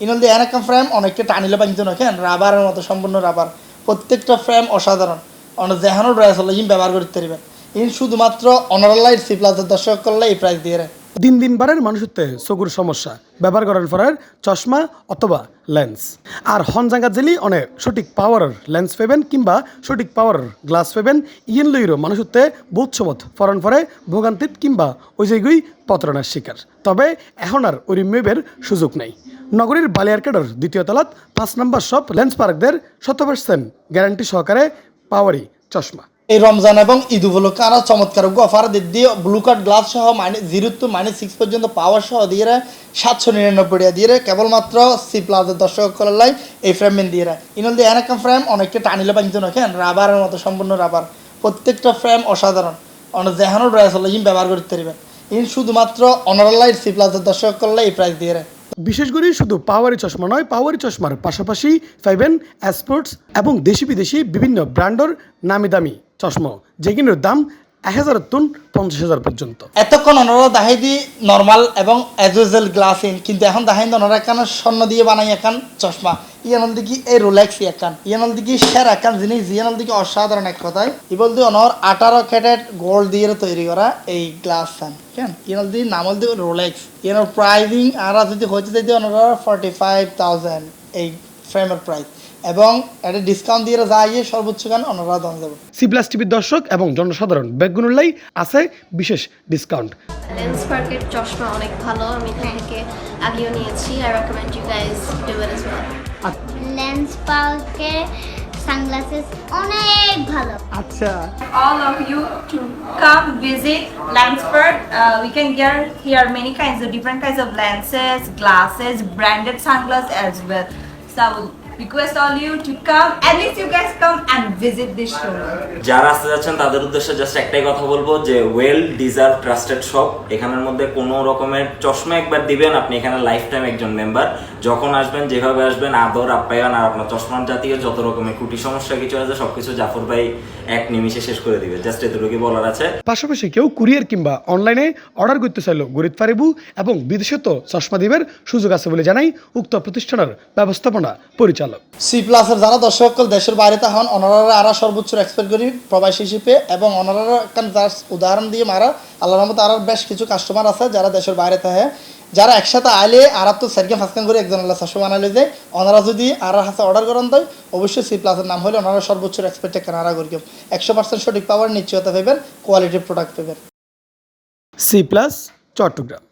ইনলদি এনাকাম frame অনেকটা টানিলে বাঁধতে নয় রাবারের মতো সম্পূর্ণ রাবার প্রত্যেকটা ফ্রেম অসাধারণ অনেক যেহানো ড্রাইস হলো ইন ব্যবহার করতে পারবেন ইন শুধুমাত্র অনারালাইট সি প্লাসের দর্শক করলে এই প্রাইস দিয়ে দিন দিন বারের মানুষত্বে চকুর সমস্যা ব্যবহার করার পরে চশমা অথবা লেন্স আর হনজাঙ্গা জেলি অনেক সঠিক পাওয়ারের লেন্স পাবেন কিংবা সঠিক পাওয়ারের গ্লাস পাবেন ইয়েন লইরও মানুষত্বে বহুত সমত ফরন ফরে ভোগান্তিত কিংবা ওই জায়গায় প্রতারণার শিকার তবে এখন আর ওই মেবের সুযোগ নেই নগরীর বালিয়ারকেডের দ্বিতীয় তলাত 5 নম্বর শপ লেন্স পার্কদের 100% গ্যারান্টি সহকারে পাওয়ারি চশমা এই রমজান এবং ঈদ উপলক্ষে আরও চমৎকার অফার দিয়ে ব্লু কার্ড গ্লাস সহ -0 to -6 পর্যন্ত পাওয়ার সহ দিয়ে 799 টাকা দিয়ে কেবলমাত্র সি প্লাসের দর্শক করলাই এই ফ্রেম দিয়ে ইনল দিয়ে এনাকাম ফ্রেম অনেকটা টানিলে বাঁধতে নয় রাবারের মতো সম্পূর্ণ রাবার প্রত্যেকটা ফ্রেম অসাধারণ অনেক যেহানো ড্রাইস হলো ইন ব্যবহার করতে পারবেন ইন শুধুমাত্র অনারালাইট সি প্লাসের দর্শক করলে এই প্রাইস দিয়ে বিশেষ করে শুধু পাওয়ারি চশমা নয় পাওয়ারি চশমার পাশাপাশি পাইবেন স্পোর্টস এবং দেশি বিদেশি বিভিন্ন ব্র্যান্ডের নামি দামি চশমা যেগুলোর দাম 1000 টন 50,000 পর্যন্ত এতক্ষণ ওনারা দাহাই দি নর্মাল এবং অ্যাজুয়াল গ্লাস ইন কিন্তু এখন দাহাই ওনারা এখান স্বর্ণ দিয়ে বানাই এখান চশমা ইয়ানল দিকে এই রোলেক্স একান ইয়ানল দিকে সেরা একান জিনিস ইয়ানল দিকে অসাধারণ এক কথায় ই বলতে ওনার 18 ক্যারেট গোল্ড দিয়ে তৈরি করা এই গ্লাস ফ্যান কেন ইয়ানল দিয়ে নামল দিয়ে রোলেক্স ইয়ানোর প্রাইজিং আর যদি হচ্ছে যদি ওনারা 45,000 এই ফ্রেমের প্রাইস এবং একটা ডিসকাউন্ট দিয়ে যায় সর্বোচ্চ গান ওনারা দাম দেবো সি প্লাস টিভির দর্শক এবং জনসাধারণ ব্যাগগুলোলাই আছে বিশেষ ডিসকাউন্ট লেন্স পার্কের চশমা অনেক ভালো আমি এখান থেকে আগেও নিয়েছি I recommend you guys do it as well lens পার্কের সানগ্লাসেস অনেক ভালো আচ্ছা all of you to come visit Lenspark. We can get here many kinds of different kinds of lenses, glasses, branded sunglasses as well. So I would request all you to come. At least you guys come and visit this showroom. যারা আসতে যাচ্ছেন তাদের উদ্দেশ্যে just একটাই কথা বলবো যে well deserve trusted shop এখানের মধ্যে কোনো রকমের চশমা একবার দিবেন আপনি এখানে লাইফ টাইম একজন মেম্বার যখন আসবেন যেভাবে আসবেন আদর আপ্যায়ন আর আপনার চশমা জাতীয় যত রকমের কুটি সমস্যা কিছু আছে সবকিছু জাফর ভাই এক নিমিষে শেষ করে দিবে জাস্ট এতটুকুই বলার আছে পাশাপাশি কেউ কুরিয়ার কিংবা অনলাইনে অর্ডার করতে চাইলেও গরিব পারিবু এবং বিদেশে তো চশমা দিবের সুযোগ আছে বলে জানাই উক্ত প্রতিষ্ঠানের ব্যবস্থাপনা পরিচালক সি প্লাসের যারা দর্শক দেশের বাইরে হন ওনারা আরা সর্বোচ্চ এক্সপেক্ট করি প্রবাসী হিসেবে এবং ওনারা একখান উদাহরণ দিয়ে মারা আল্লাহর রহমতে আরও বেশ কিছু কাস্টমার আছে যারা দেশের বাইরে থাকে যারা একসাথে আইলে আর তো সেরকে ফাঁসকান করে একজন আল্লাহ চারশো বানাইলে যায় ওনারা যদি আর হাতে অর্ডার করেন দেয় অবশ্যই সি প্লাসের নাম হলে ওনারা সর্বোচ্চ এক্সপেক্ট কেনারা করি 100% সঠিক পাওয়ার নিশ্চয়তা পাবেন কোয়ালিটির প্রোডাক্ট পাবেন সি প্লাস চট্টগ্রাম।